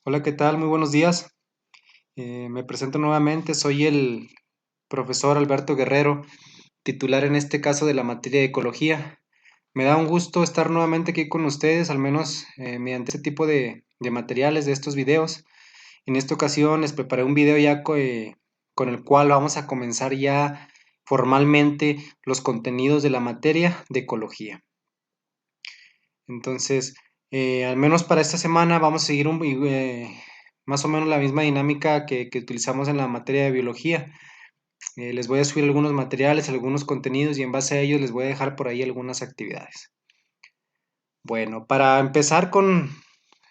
Hola, ¿qué tal? Muy buenos días. Me presento nuevamente, soy el profesor Alberto Guerrero, titular en este caso de la materia de ecología. Me da un gusto estar nuevamente aquí con ustedes, al menos mediante este tipo de materiales, de estos videos. En esta ocasión les preparé un video ya con el cual vamos a comenzar ya formalmente los contenidos de la materia de ecología. Entonces, al menos para esta semana vamos a seguir más o menos la misma dinámica que utilizamos en la materia de biología. Les voy a subir algunos materiales, algunos contenidos y en base a ellos les voy a dejar por ahí algunas actividades. Bueno, para empezar con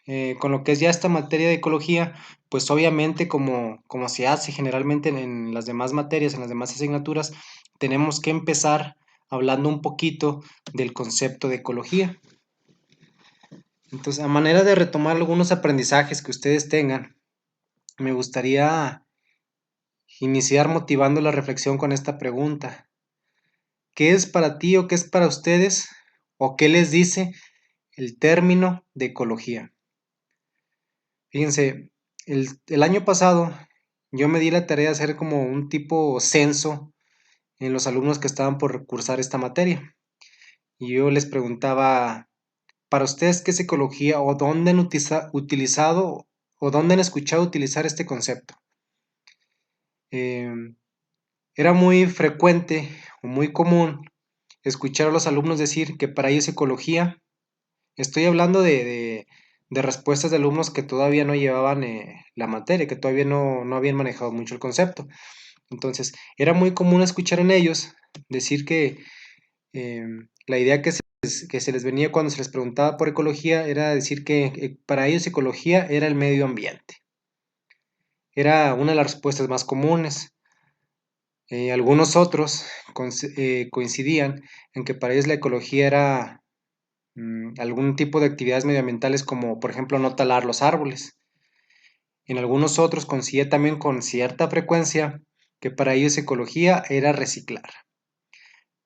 lo que es ya esta materia de ecología, pues obviamente como se hace generalmente en las demás materias, en las demás asignaturas, tenemos que empezar hablando un poquito del concepto de ecología. Entonces, a manera de retomar algunos aprendizajes que ustedes tengan, me gustaría iniciar motivando la reflexión con esta pregunta. ¿Qué es para ti o qué es para ustedes o qué les dice el término de ecología? Fíjense, el año pasado yo me di la tarea de hacer como un tipo censo en los alumnos que estaban por cursar esta materia. Y yo les preguntaba, para ustedes, ¿qué es ecología o dónde han utilizado o dónde han escuchado utilizar este concepto? Em, Era muy frecuente o muy común escuchar a los alumnos decir que para ellos ecología, estoy hablando de respuestas de alumnos que todavía no llevaban la materia, que todavía no habían manejado mucho el concepto. Entonces, era muy común escuchar en ellos decir que la idea que se les venía cuando se les preguntaba por ecología era decir que para ellos ecología era el medio ambiente. Era una de las respuestas más comunes. Algunos otros coincidían en que para ellos la ecología era algún tipo de actividades medioambientales como por ejemplo no talar los árboles. En algunos otros coincidía también con cierta frecuencia que para ellos ecología era reciclar.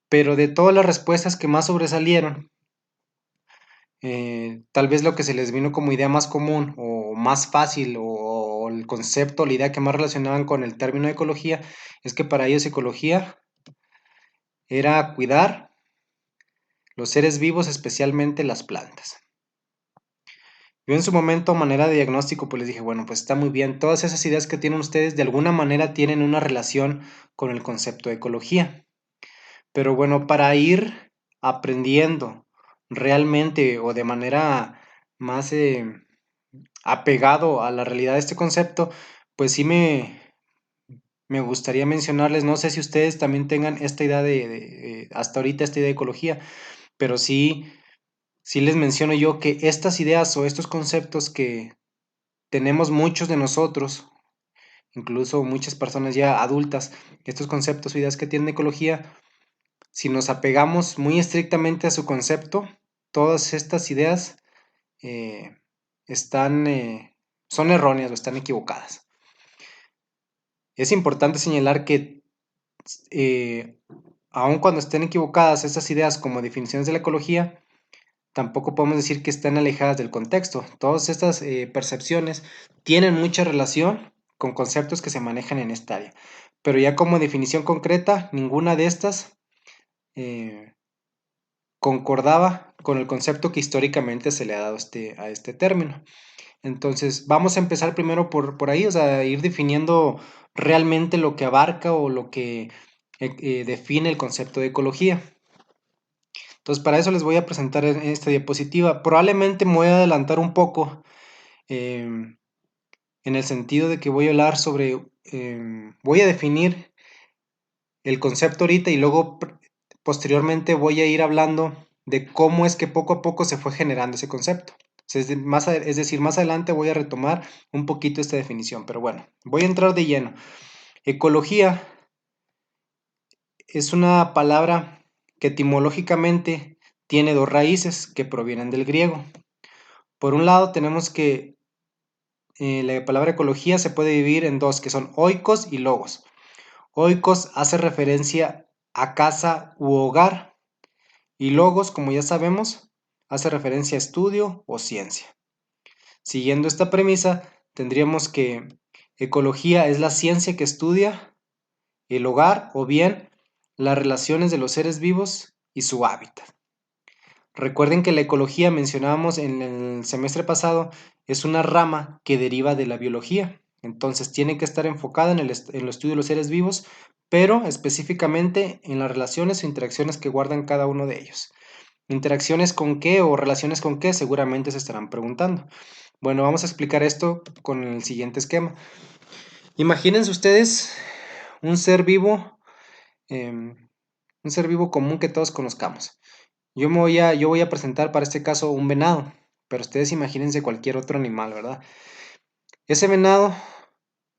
Pero de todas las respuestas que más sobresalieron, tal vez lo que se les vino como idea más común o más fácil o el concepto, la idea que más relacionaban con el término de ecología, es que para ellos ecología era cuidar los seres vivos, especialmente las plantas. Yo en su momento, a manera de diagnóstico, pues les dije, bueno, pues está muy bien, todas esas ideas que tienen ustedes de alguna manera tienen una relación con el concepto de ecología. Pero bueno, para ir aprendiendo realmente o de manera más apegado a la realidad de este concepto, pues sí me gustaría mencionarles, no sé si ustedes también tengan esta idea hasta ahorita esta idea de ecología, pero sí les menciono yo que estas ideas o estos conceptos que tenemos muchos de nosotros, incluso muchas personas ya adultas, estos conceptos o ideas que tienen ecología, si nos apegamos muy estrictamente a su concepto, todas estas ideas eh, están, son erróneas o están equivocadas. Es importante señalar que eh, aun cuando estén equivocadas estas ideas como definiciones de la ecología, tampoco podemos decir que estén alejadas del contexto. Todas estas percepciones tienen mucha relación con conceptos que se manejan en esta área. Pero ya como definición concreta, ninguna de estas eh, concordaba con el concepto que históricamente se le ha dado a este término. Entonces, vamos a empezar primero por ahí, o sea, ir definiendo realmente lo que abarca o lo que define el concepto de ecología. Entonces, para eso les voy a presentar en esta diapositiva. Probablemente me voy a adelantar un poco en el sentido de que voy a hablar sobre, voy a definir el concepto ahorita y luego posteriormente voy a ir hablando de cómo es que poco a poco se fue generando ese concepto. Es decir, más adelante voy a retomar un poquito esta definición, pero bueno, voy a entrar de lleno. Ecología es una palabra que etimológicamente tiene dos raíces que provienen del griego. Por un lado tenemos que la palabra ecología se puede dividir en dos, que son oikos y logos. Oikos hace referencia a casa u hogar y logos, como ya sabemos, hace referencia a estudio o ciencia. Siguiendo esta premisa, tendríamos que ecología es la ciencia que estudia el hogar o bien las relaciones de los seres vivos y su hábitat. Recuerden que la ecología, mencionábamos en el semestre pasado, es una rama que deriva de la biología. Entonces tiene que estar enfocada en el estudio de los seres vivos, pero específicamente en las relaciones o interacciones que guardan cada uno de ellos. ¿Interacciones con qué o relaciones con qué? Seguramente se estarán preguntando. Bueno, vamos a explicar esto con el siguiente esquema. Imagínense ustedes un ser vivo, un ser vivo común que todos conozcamos. Yo voy a presentar para este caso un venado, pero ustedes imagínense cualquier otro animal, ¿verdad? Ese venado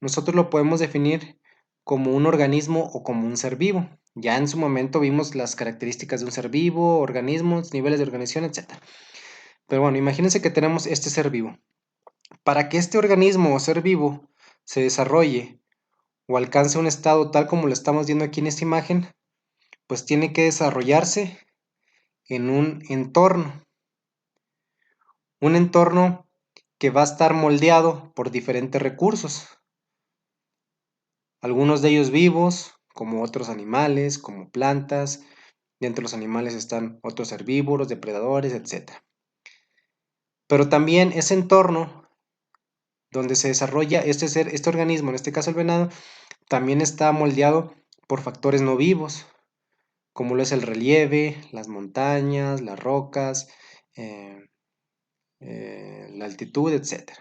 nosotros lo podemos definir como un organismo o como un ser vivo. Ya en su momento vimos las características de un ser vivo, organismos, niveles de organización, etc. Pero bueno, imagínense que tenemos este ser vivo. Para que este organismo o ser vivo se desarrolle o alcance un estado tal como lo estamos viendo aquí en esta imagen, pues tiene que desarrollarse en un entorno que va a estar moldeado por diferentes recursos, algunos de ellos vivos, como otros animales, como plantas. Dentro de los animales están otros herbívoros, depredadores, etc. Pero también ese entorno donde se desarrolla este organismo, en este caso el venado, también está moldeado por factores no vivos, como lo es el relieve, las montañas, las rocas, eh, la altitud, etc.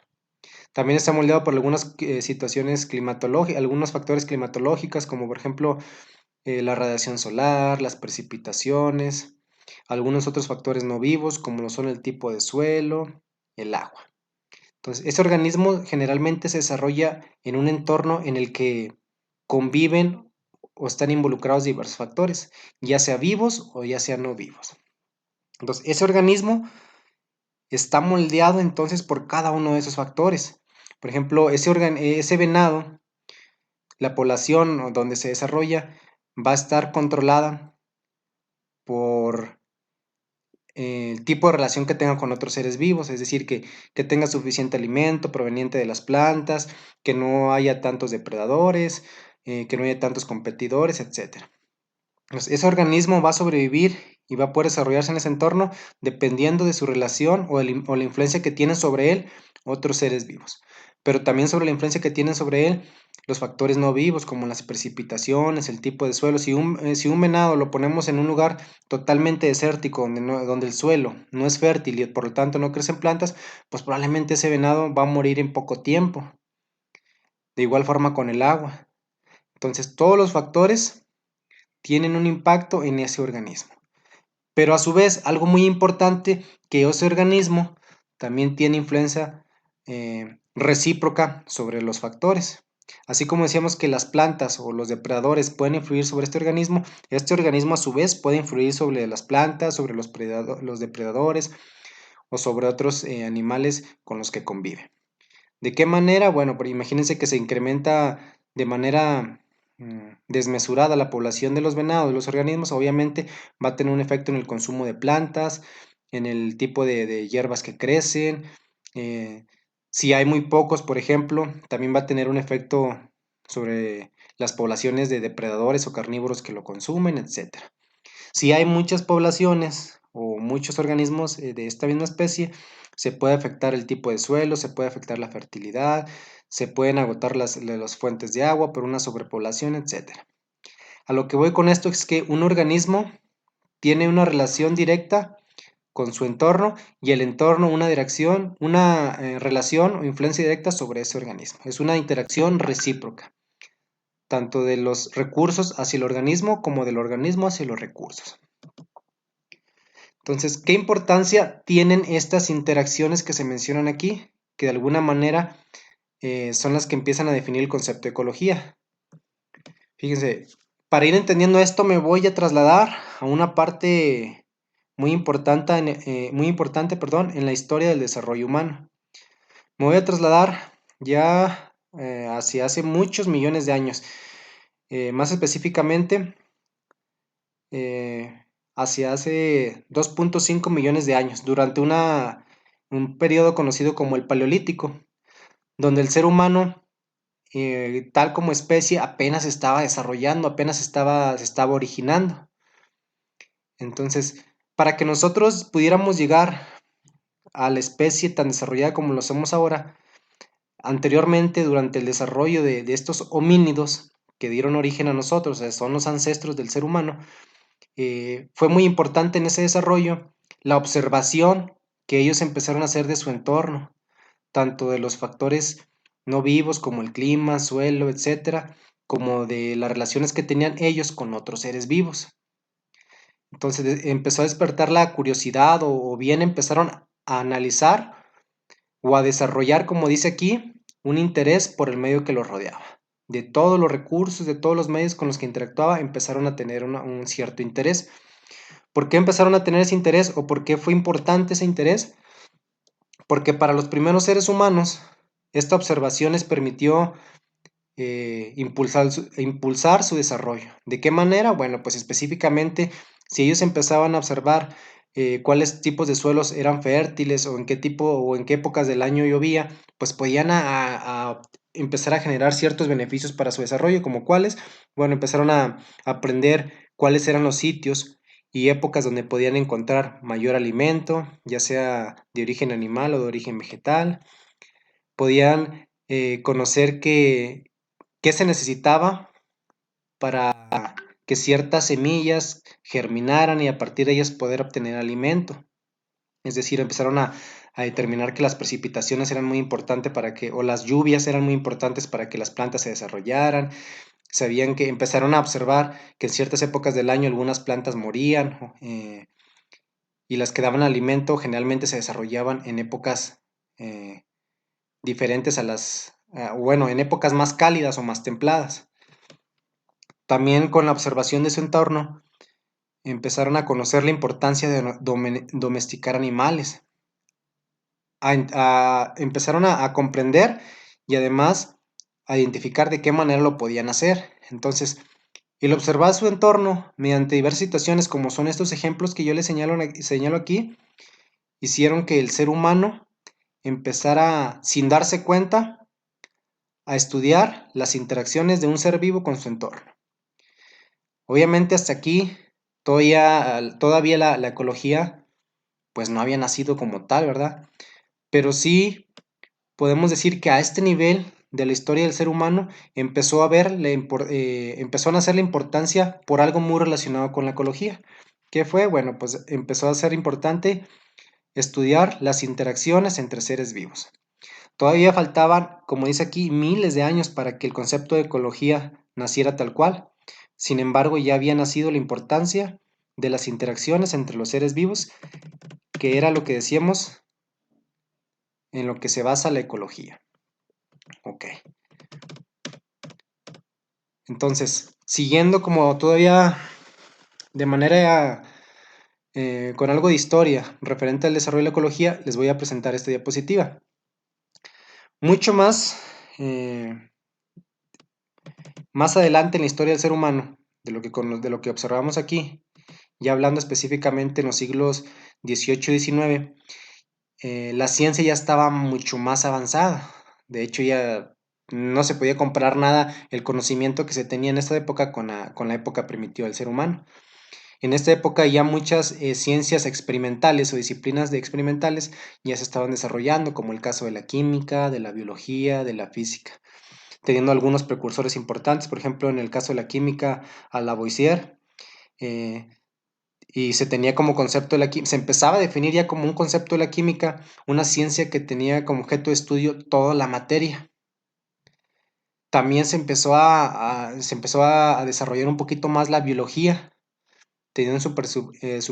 También está moldeado por algunas situaciones climatológicas, algunos factores climatológicos, como por ejemplo la radiación solar, las precipitaciones, algunos otros factores no vivos, como lo son el tipo de suelo, el agua. Entonces, este organismo generalmente se desarrolla en un entorno en el que conviven o están involucrados diversos factores, ya sea vivos o ya sea no vivos. Entonces, ese organismo está moldeado entonces por cada uno de esos factores. Por ejemplo, ese venado, la población donde se desarrolla, va a estar controlada por el tipo de relación que tenga con otros seres vivos, es decir, que tenga suficiente alimento proveniente de las plantas, que no haya tantos depredadores, que no haya tantos competidores, etc. Pues ese organismo va a sobrevivir y va a poder desarrollarse en ese entorno dependiendo de su relación o la influencia que tienen sobre él otros seres vivos. Pero también sobre la influencia que tienen sobre él los factores no vivos, como las precipitaciones, el tipo de suelo. Si un venado lo ponemos en un lugar totalmente desértico, donde el suelo no es fértil y por lo tanto no crecen plantas, pues probablemente ese venado va a morir en poco tiempo. De igual forma con el agua. Entonces todos los factores tienen un impacto en ese organismo. Pero a su vez, algo muy importante, que ese organismo también tiene influencia recíproca sobre los factores. Así como decíamos que las plantas o los depredadores pueden influir sobre este organismo a su vez puede influir sobre las plantas, sobre los depredadores o sobre otros animales con los que convive. ¿De qué manera? Bueno, pero imagínense que se incrementa de manera desmesurada la población de los venados, de los organismos, obviamente va a tener un efecto en el consumo de plantas, en el tipo de hierbas que crecen. eh, si hay muy pocos, por ejemplo, también va a tener un efecto sobre las poblaciones de depredadores o carnívoros que lo consumen, etcétera. Si hay muchas poblaciones o muchos organismos de esta misma especie, se puede afectar el tipo de suelo, se puede afectar la fertilidad, se pueden agotar las fuentes de agua por una sobrepoblación, etc. A lo que voy con esto es que un organismo tiene una relación directa con su entorno y el entorno una relación o influencia directa sobre ese organismo. Es una interacción recíproca, tanto de los recursos hacia el organismo como del organismo hacia los recursos. Entonces, ¿qué importancia tienen estas interacciones que se mencionan aquí? Que de alguna manera son las que empiezan a definir el concepto de ecología. Fíjense, para ir entendiendo esto me voy a trasladar a una parte muy importante, perdón, en la historia del desarrollo humano. Me voy a trasladar ya hacia hace muchos millones de años, más específicamente hacia hace 2.5 millones de años, durante un periodo conocido como el Paleolítico. donde el ser humano, tal como especie, apenas estaba desarrollando, se estaba originando. Entonces, para que nosotros pudiéramos llegar a la especie tan desarrollada como lo somos ahora, anteriormente, durante el desarrollo de estos homínidos que dieron origen a nosotros, son los ancestros del ser humano, fue muy importante en ese desarrollo la observación que ellos empezaron a hacer de su entorno, tanto de los factores no vivos como el clima, suelo, etcétera, como de las relaciones que tenían ellos con otros seres vivos. Entonces empezó a despertar la curiosidad o bien empezaron a analizar o a desarrollar, como dice aquí, un interés por el medio que los rodeaba. De todos los recursos, de todos los medios con los que interactuaba, empezaron a tener un cierto interés. ¿Por qué empezaron a tener ese interés o por qué fue importante ese interés? Porque para los primeros seres humanos, esta observación les permitió impulsar su desarrollo. ¿De qué manera? Bueno, pues específicamente, si ellos empezaban a observar cuáles tipos de suelos eran fértiles o en qué tipo o en qué épocas del año llovía, pues podían a empezar a generar ciertos beneficios para su desarrollo, como cuáles. Bueno, empezaron a aprender cuáles eran los sitios y épocas donde podían encontrar mayor alimento, ya sea de origen animal o de origen vegetal. Podían conocer qué se necesitaba para que ciertas semillas germinaran y a partir de ellas poder obtener alimento. Es decir, empezaron a determinar que las precipitaciones eran muy importantes para que, o las lluvias eran muy importantes para que las plantas se desarrollaran. Sabían que empezaron a observar que en ciertas épocas del año algunas plantas morían y las que daban alimento generalmente se desarrollaban en épocas eh, diferentes a bueno, en épocas más cálidas o más templadas. También con la observación de su entorno, empezaron a conocer la importancia de domesticar animales. Empezaron a comprender y además a identificar de qué manera lo podían hacer. Entonces, el observar su entorno mediante diversas situaciones, como son estos ejemplos que yo les señalo aquí, hicieron que el ser humano empezara, sin darse cuenta, a estudiar las interacciones de un ser vivo con su entorno. Obviamente hasta aquí todavía la ecología pues no había nacido como tal, ¿verdad? Pero sí podemos decir que a este nivel de la historia del ser humano empezó a nacer la importancia por algo muy relacionado con la ecología. ¿Qué fue? Bueno, pues empezó a ser importante estudiar las interacciones entre seres vivos. Todavía faltaban, como dice aquí, miles de años para que el concepto de ecología naciera tal cual. Sin embargo, ya había nacido la importancia de las interacciones entre los seres vivos, que era lo que decíamos en lo que se basa la ecología. Ok. Entonces, siguiendo como todavía de manera con algo de historia referente al desarrollo de la ecología, les voy a presentar esta diapositiva. Mucho más adelante en la historia del ser humano, de lo que observamos aquí, ya hablando específicamente en los siglos XVIII y XIX, la ciencia ya estaba mucho más avanzada. De hecho, ya no se podía comparar nada el conocimiento que se tenía en esta época con la época primitiva del ser humano. En esta época ya muchas ciencias experimentales o disciplinas de experimentales ya se estaban desarrollando, como el caso de la química, de la biología, de la física, teniendo algunos precursores importantes, por ejemplo, en el caso de la química, a Lavoisier, eh, y se tenía como concepto de la química, se empezaba a definir ya como un concepto de la química, una ciencia que tenía como objeto de estudio toda la materia. También se empezó a desarrollar un poquito más la biología, teniendo su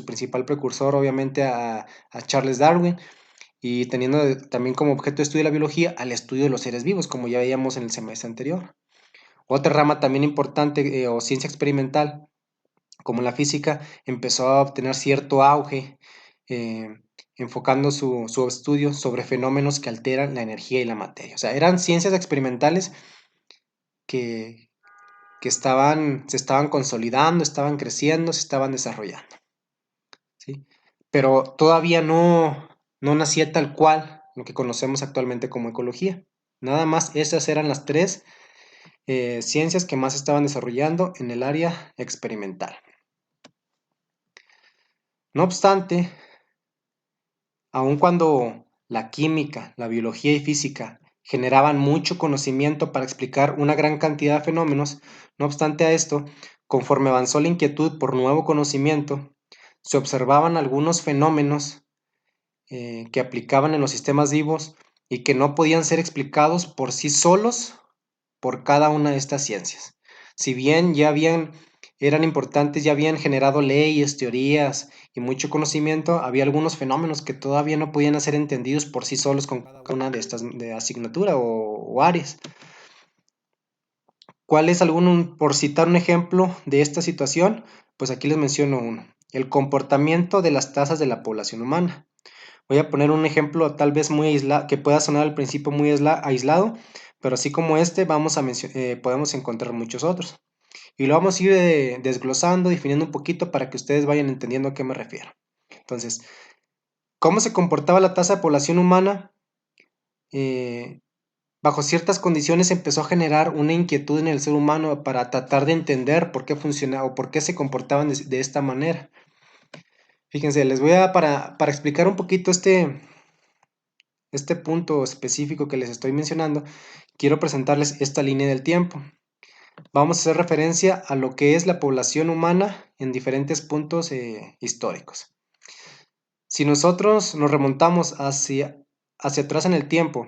principal precursor obviamente a Charles Darwin y teniendo también como objeto de estudio de la biología al estudio de los seres vivos, como ya veíamos en el semestre anterior. Otra rama también importante o ciencia experimental, como la física, empezó a obtener cierto auge, eh, enfocando su estudio sobre fenómenos que alteran la energía y la materia. O sea, eran ciencias experimentales que, se estaban consolidando, estaban creciendo, se estaban desarrollando. ¿Sí? Pero todavía no nacía tal cual lo que conocemos actualmente como ecología. Nada más esas eran las tres ciencias que más estaban desarrollando en el área experimental. No obstante, aun cuando la química, la biología y física generaban mucho conocimiento para explicar una gran cantidad de fenómenos, no obstante a esto, conforme avanzó la inquietud por nuevo conocimiento, se observaban algunos fenómenos que aplicaban en los sistemas vivos y que no podían ser explicados por sí solos por cada una de estas ciencias. Si bien eran importantes, ya habían generado leyes, teorías y mucho conocimiento, había algunos fenómenos que todavía no podían ser entendidos por sí solos con cada una de estas de asignatura o áreas. ¿Cuál es por citar un ejemplo de esta situación? Pues aquí les menciono uno. El comportamiento de las tasas de la población humana. Voy a poner un ejemplo tal vez muy aislado, que pueda sonar al principio muy aislado, pero así como este podemos encontrar muchos otros. Y lo vamos a ir desglosando, definiendo un poquito para que ustedes vayan entendiendo a qué me refiero. Entonces, ¿cómo se comportaba la tasa de población humana? Eh, Bajo ciertas condiciones empezó a generar una inquietud en el ser humano para tratar de entender por qué funcionaba o por qué se comportaban de esta manera. Fíjense, les voy para explicar un poquito este punto específico que les estoy mencionando, quiero presentarles esta línea del tiempo. Vamos a hacer referencia a lo que es la población humana en diferentes puntos históricos. Si nosotros nos remontamos hacia atrás en el tiempo,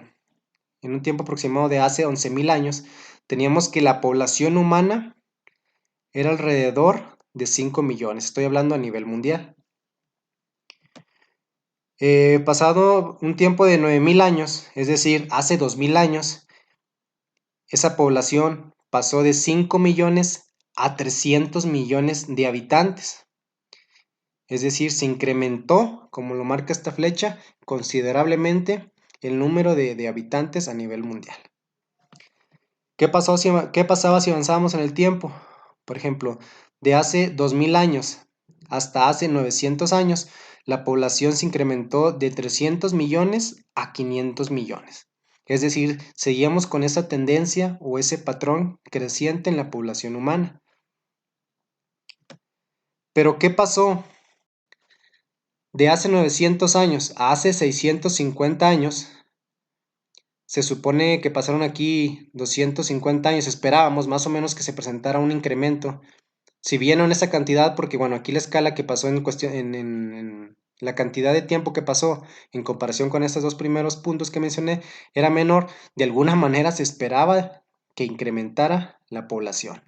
en un tiempo aproximado de hace 11.000 años, teníamos que la población humana era alrededor de 5 millones. Estoy hablando a nivel mundial. Pasado un tiempo de 9.000 años, es decir, hace 2.000 años, esa población pasó de 5 millones a 300 millones de habitantes. Es decir, se incrementó, como lo marca esta flecha, considerablemente el número de habitantes a nivel mundial. ¿Qué pasaba si avanzábamos en el tiempo? Por ejemplo, de hace 2000 años hasta hace 900 años, la población se incrementó de 300 millones a 500 millones. Es decir, seguíamos con esa tendencia o ese patrón creciente en la población humana. Pero ¿qué pasó? De hace 900 años a hace 650 años, se supone que pasaron aquí 250 años, esperábamos más o menos que se presentara un incremento. Si bien no en esa cantidad, porque bueno, aquí la escala que pasó en cuestión, en la cantidad de tiempo que pasó en comparación con estos dos primeros puntos que mencioné, era menor, de alguna manera se esperaba que incrementara la población.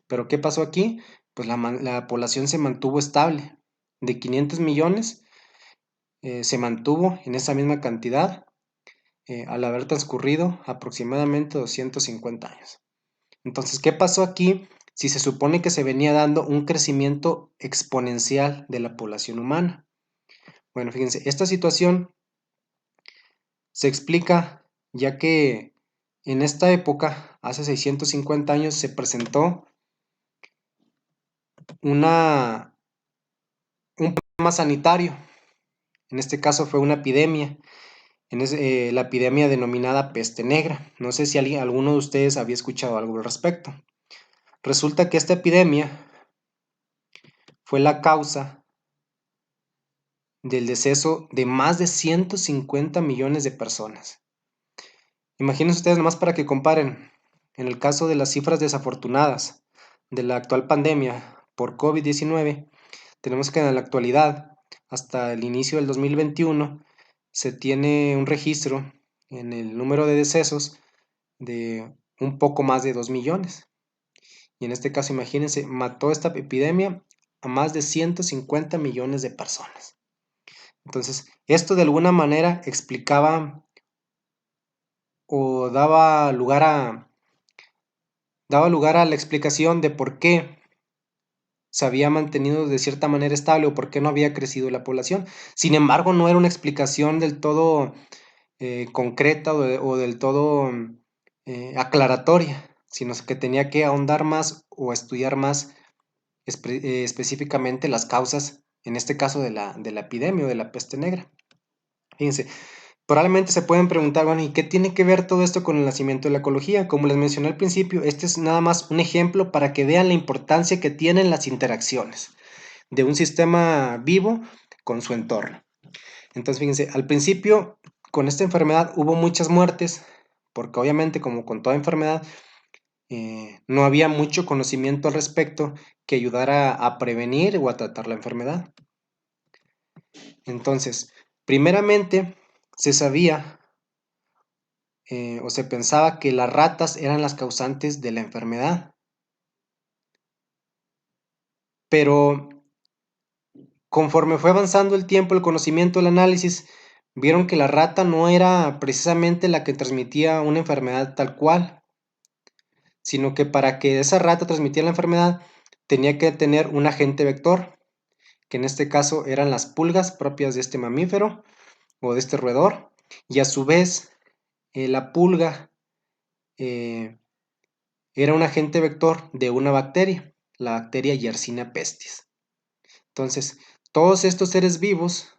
Pero ¿qué pasó aquí? Pues la población se mantuvo estable. De 500 millones se mantuvo en esa misma cantidad al haber transcurrido aproximadamente 250 años. Entonces, ¿qué pasó aquí si se supone que se venía dando un crecimiento exponencial de la población humana? Bueno, fíjense, esta situación se explica ya que en esta época, hace 650 años, se presentó un problema sanitario. En este caso fue una epidemia, la epidemia denominada peste negra. No sé si alguno de ustedes había escuchado algo al respecto. Resulta que esta epidemia fue la causa del deceso de más de 150 millones de personas. Imagínense ustedes nomás para que comparen, en el caso de las cifras desafortunadas de la actual pandemia por COVID-19, tenemos que en la actualidad, hasta el inicio del 2021, se tiene un registro en el número de decesos de un poco más de 2 millones. Y en este caso, imagínense, mató esta epidemia a más de 150 millones de personas. Entonces, esto de alguna manera explicaba o daba lugar a la explicación de por qué se había mantenido de cierta manera estable o por qué no había crecido la población. Sin embargo, no era una explicación del todo concreta o del todo aclaratoria, sino que tenía que ahondar más o estudiar más específicamente las causas, en este caso de la epidemia o de la peste negra. Fíjense, Probablemente se pueden preguntar, bueno, ¿y qué tiene que ver todo esto con el nacimiento de la ecología? Como les mencioné al principio, este es nada más un ejemplo para que vean la importancia que tienen las interacciones de un sistema vivo con su entorno. Entonces, fíjense, al principio con esta enfermedad hubo muchas muertes, porque obviamente como con toda enfermedad, no había mucho conocimiento al respecto que ayudara a prevenir o a tratar la enfermedad. Entonces, primeramente se sabía o se pensaba que las ratas eran las causantes de la enfermedad, pero conforme fue avanzando el tiempo, el conocimiento, el análisis, vieron que la rata no era precisamente la que transmitía una enfermedad tal cual, sino que para que esa rata transmitiera la enfermedad tenía que tener un agente vector, que en este caso eran las pulgas propias de este mamífero o de este roedor, y a su vez la pulga eh, era un agente vector de una bacteria, la bacteria Yersinia pestis. Entonces, todos estos seres vivos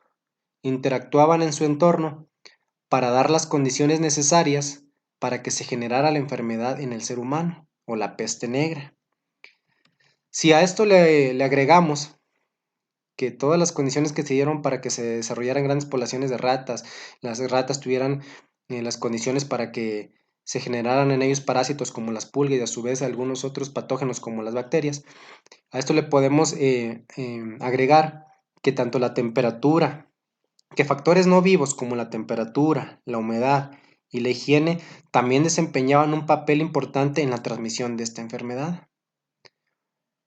interactuaban en su entorno para dar las condiciones necesarias para que se generara la enfermedad en el ser humano o la peste negra. Si a esto le agregamos que todas las condiciones que se dieron para que se desarrollaran grandes poblaciones de ratas, las ratas tuvieran las condiciones para que se generaran en ellos parásitos como las pulgas y a su vez algunos otros patógenos como las bacterias, a esto le podemos agregar que tanto la temperatura, que factores no vivos como la temperatura, la humedad y la higiene también desempeñaban un papel importante en la transmisión de esta enfermedad.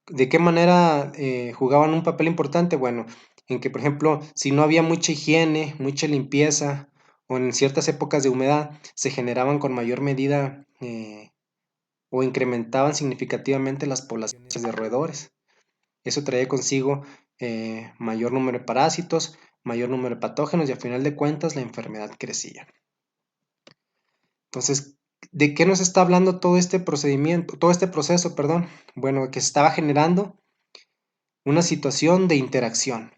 ¿De qué manera jugaban un papel importante? Bueno, en que, por ejemplo, si no había mucha higiene, mucha limpieza, o en ciertas épocas de humedad, se generaban con mayor medida o incrementaban significativamente las poblaciones de roedores. Eso traía consigo mayor número de parásitos, mayor número de patógenos y a final de cuentas la enfermedad crecía. Entonces, ¿de qué nos está hablando todo este procedimiento, todo este proceso, perdón? Bueno, que se estaba generando una situación de interacción.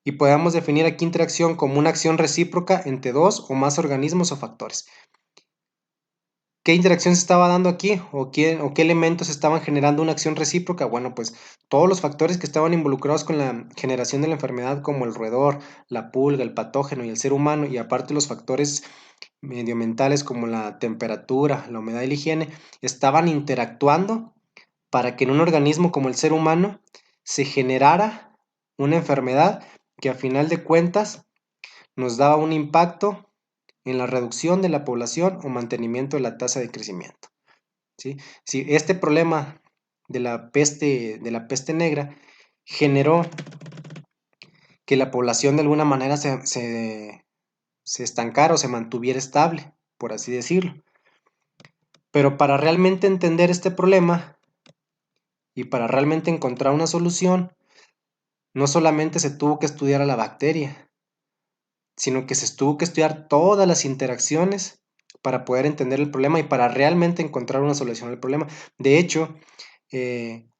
Y podemos definir aquí interacción como una acción recíproca entre dos o más organismos o factores. ¿Qué interacción se estaba dando aquí? ¿O qué elementos estaban generando una acción recíproca? Bueno, pues todos los factores que estaban involucrados con la generación de la enfermedad, como el roedor, la pulga, el patógeno y el ser humano, y aparte los factores medioambientales como la temperatura, la humedad y la higiene, estaban interactuando para que en un organismo como el ser humano se generara una enfermedad que a final de cuentas nos daba un impacto en la reducción de la población o mantenimiento de la tasa de crecimiento. ¿Sí? Si este problema de la peste negra generó que la población de alguna manera se estancara o se mantuviera estable, por así decirlo. Pero para realmente entender este problema y para realmente encontrar una solución, no solamente se tuvo que estudiar a la bacteria, sino que se tuvo que estudiar todas las interacciones para poder entender el problema y para realmente encontrar una solución al problema. De hecho,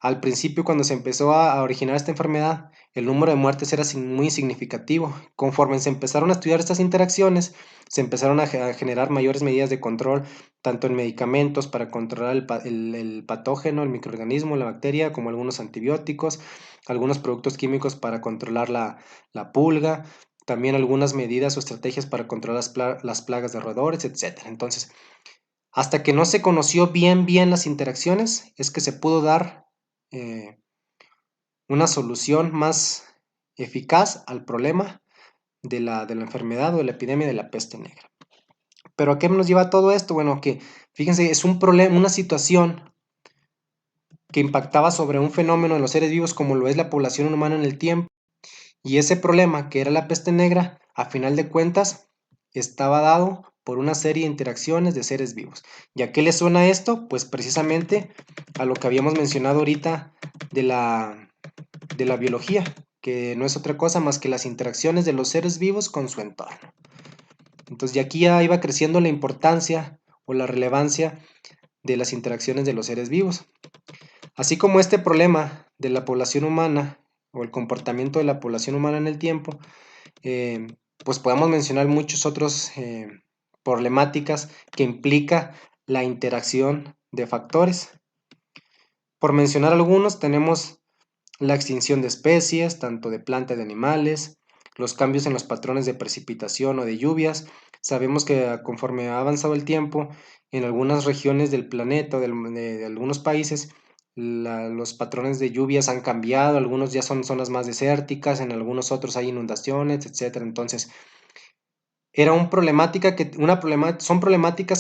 al principio cuando se empezó a originar esta enfermedad, el número de muertes era muy significativo. Conforme se empezaron a estudiar estas interacciones, se empezaron a generar mayores medidas de control, tanto en medicamentos para controlar el patógeno, el microorganismo, la bacteria, como algunos antibióticos, algunos productos químicos para controlar la pulga, también algunas medidas o estrategias para controlar las plagas de roedores, etc. Entonces, hasta que no se conoció bien las interacciones, es que se pudo dar una solución más eficaz al problema de la enfermedad o de la epidemia de la peste negra. ¿Pero a qué nos lleva todo esto? Bueno, que fíjense, es un problema, una situación que impactaba sobre un fenómeno en los seres vivos como lo es la población humana en el tiempo. Y ese problema, que era la peste negra, a final de cuentas, estaba dado por una serie de interacciones de seres vivos. ¿Y a qué le suena esto? Pues precisamente a lo que habíamos mencionado ahorita de la biología, que no es otra cosa más que las interacciones de los seres vivos con su entorno. Entonces, de aquí ya iba creciendo la importancia o la relevancia de las interacciones de los seres vivos. Así como este problema de la población humana o el comportamiento de la población humana en el tiempo pues podemos mencionar muchos otros problemáticas que implica la interacción de factores. Por mencionar algunos, tenemos la extinción de especies, tanto de plantas y de animales, los cambios en los patrones de precipitación o de lluvias. Sabemos que conforme ha avanzado el tiempo, en algunas regiones del planeta o de algunos países, los patrones de lluvias han cambiado, algunos ya son zonas más desérticas, en algunos otros hay inundaciones, etcétera. Entonces, son problemáticas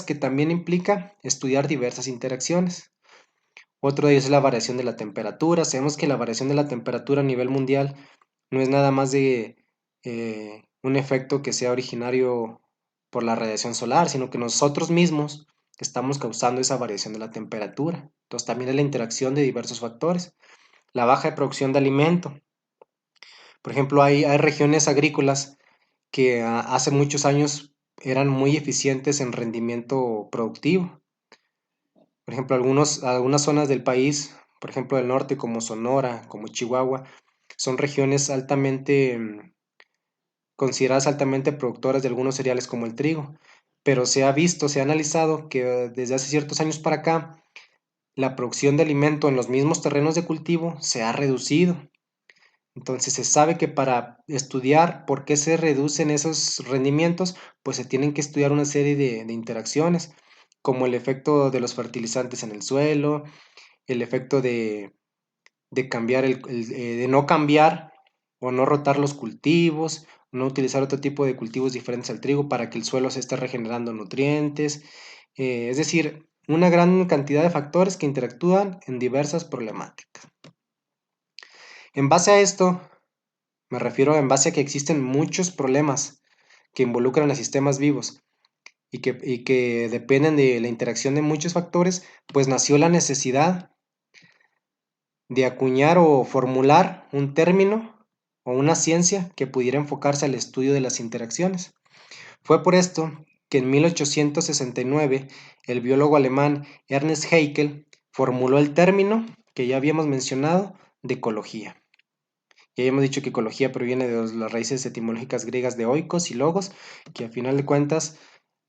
que también implica estudiar diversas interacciones. Otro de ellos es la variación de la temperatura. Sabemos que la variación de la temperatura a nivel mundial no es nada más de un efecto que sea originario por la radiación solar, sino que nosotros mismos estamos causando esa variación de la temperatura. Entonces también es la interacción de diversos factores. La baja de producción de alimento. Por ejemplo, hay regiones agrícolas que hace muchos años eran muy eficientes en rendimiento productivo. Por ejemplo, algunas zonas del país, por ejemplo, del norte, como Sonora, como Chihuahua, son regiones consideradas altamente productoras de algunos cereales como el trigo. Pero se ha analizado que desde hace ciertos años para acá, la producción de alimento en los mismos terrenos de cultivo se ha reducido. Entonces se sabe que para estudiar por qué se reducen esos rendimientos, pues se tienen que estudiar una serie de interacciones, como el efecto de los fertilizantes en el suelo, el efecto de cambiar de no cambiar o no rotar los cultivos, no utilizar otro tipo de cultivos diferentes al trigo para que el suelo se esté regenerando nutrientes. Es decir, una gran cantidad de factores que interactúan en diversas problemáticas. En base a esto, me refiero en base a que existen muchos problemas que involucran a sistemas vivos y que dependen de la interacción de muchos factores, pues nació la necesidad de acuñar o formular un término o una ciencia que pudiera enfocarse al estudio de las interacciones. Fue por esto que en 1869 el biólogo alemán Ernest Haeckel formuló el término que ya habíamos mencionado de ecología. Ya hemos dicho que ecología proviene de las raíces etimológicas griegas de oikos y logos, que a final de cuentas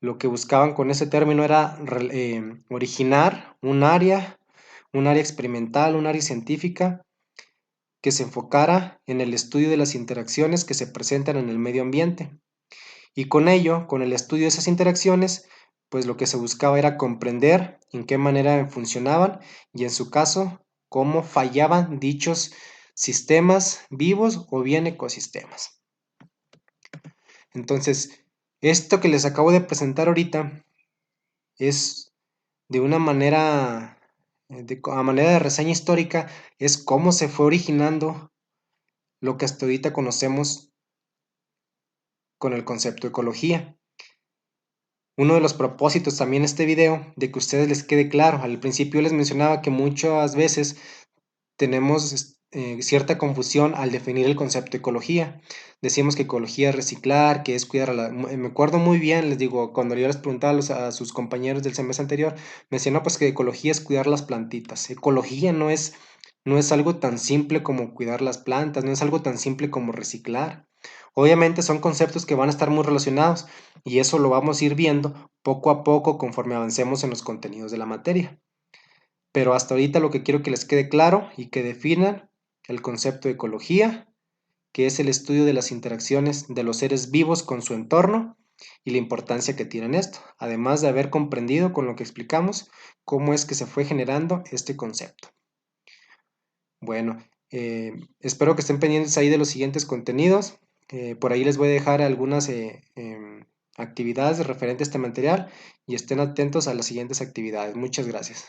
lo que buscaban con ese término era originar un área experimental, un área científica que se enfocara en el estudio de las interacciones que se presentan en el medio ambiente. Y con ello, con el estudio de esas interacciones, pues lo que se buscaba era comprender en qué manera funcionaban y en su caso, cómo fallaban dichos sistemas vivos o bien ecosistemas. Entonces, esto que les acabo de presentar ahorita es de una manera, a manera de reseña histórica, es cómo se fue originando lo que hasta ahorita conocemos con el concepto de ecología. Uno de los propósitos también de este video, de que a ustedes les quede claro, al principio les mencionaba que muchas veces tenemos cierta confusión al definir el concepto de ecología. Decimos que ecología es reciclar, que es cuidar a la... Me acuerdo muy bien, les digo, cuando yo les preguntaba a sus compañeros del semestre anterior, me decían, no, pues que ecología es cuidar las plantitas. Ecología no es algo tan simple como cuidar las plantas, no es algo tan simple como reciclar. Obviamente son conceptos que van a estar muy relacionados y eso lo vamos a ir viendo poco a poco conforme avancemos en los contenidos de la materia. Pero hasta ahorita lo que quiero que les quede claro y que definan el concepto de ecología, que es el estudio de las interacciones de los seres vivos con su entorno y la importancia que tienen esto, además de haber comprendido con lo que explicamos cómo es que se fue generando este concepto. Bueno, espero que estén pendientes ahí de los siguientes contenidos. Por ahí les voy a dejar algunas actividades referentes a este material y estén atentos a las siguientes actividades. Muchas gracias.